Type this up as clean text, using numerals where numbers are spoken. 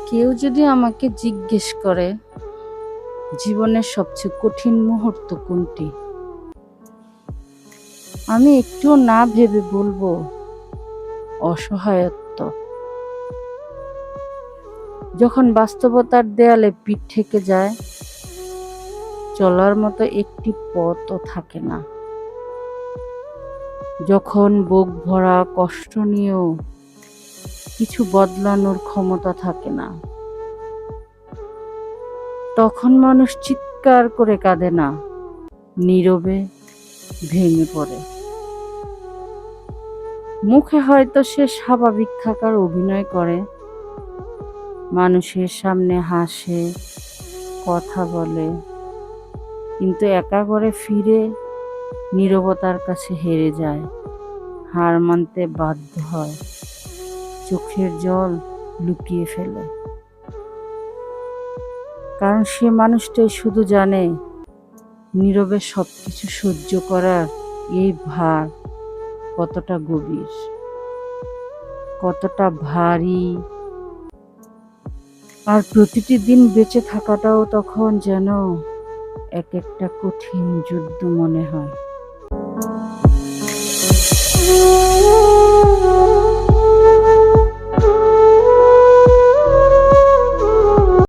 কেউ যদি আমাকে জিজ্ঞেস করে জীবনের সবচেয়ে কঠিন মুহূর্ত কোনটি, আমি একটুও না ভেবে বলবো অসহায়ত্ব। যখন বাস্তবতার দেয়ালে পিঠ ঠেকে যায়, চলার মতো একটি পথও থাকে না। যখন বুক ভরা কষ্ট নিয়েও কিছু বদলানোর ক্ষমতা থাকে না, তখন মানুষ চিৎকার করে কাঁদে না, নীরবে ভেঙে পড়ে। মুখে হয়তো সে স্বাভাবিক থাকার অভিনয় করে, মানুষের সামনে হাসে, কথা বলে, কিন্তু একা করে ফিরে নীরবতার কাছে হেরে যায়, হার মানতে বাধ্য হয়, চোখের জল লুকিয়ে ফেলে। কারণ সে মানুষটাই শুধু জানে নীরবে সবকিছু সহ্য করার এই ভার কতটা গভীর, কতটা ভারী। আর প্রতিটি দিন বেঁচে থাকাটাও তখন যেন এক একটা কঠিন যুদ্ধ মনে হয়।